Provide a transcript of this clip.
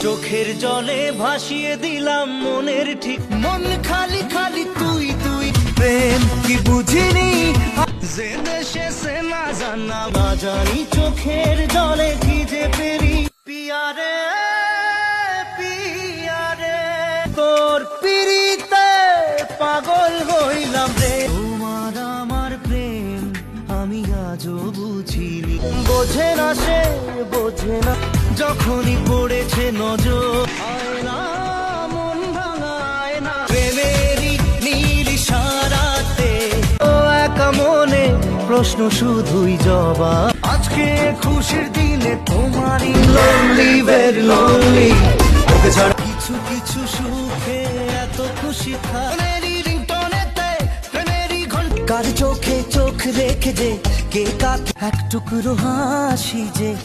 চোখের জলে ভাসিয়ে দিলাম মনের ঠিক, মন খালি খালি তুই তুই। প্রেম কি বুঝিনি যে দেশে সে না জানা, না জানি চোখের জলে কি যে পেরি। পিয়ারে পিয়ারে তোর পিরিতে পাগল হইলাম রে। তোমার আমার প্রেম আমি আজও বুঝিনি, বোঝে না সে বোঝে না, যখনই পড়েছে নজর আয়না মন ভাঙায় না। প্রেমেরই নীল ইশারাতে ও একা মনে প্রশ্ন শুধুই জবাব। আজকে খুশির দিনে তোমারই lonely very lonely, ওকে ছাড়া কিছু কিছু সুখে এত খুশি প্রেমেরই রিংটোনেতে প্রেমেরই ঘন্টা, কার চোখে চোখ রেখে যে কে কাকে এক টুকরো হাসি যে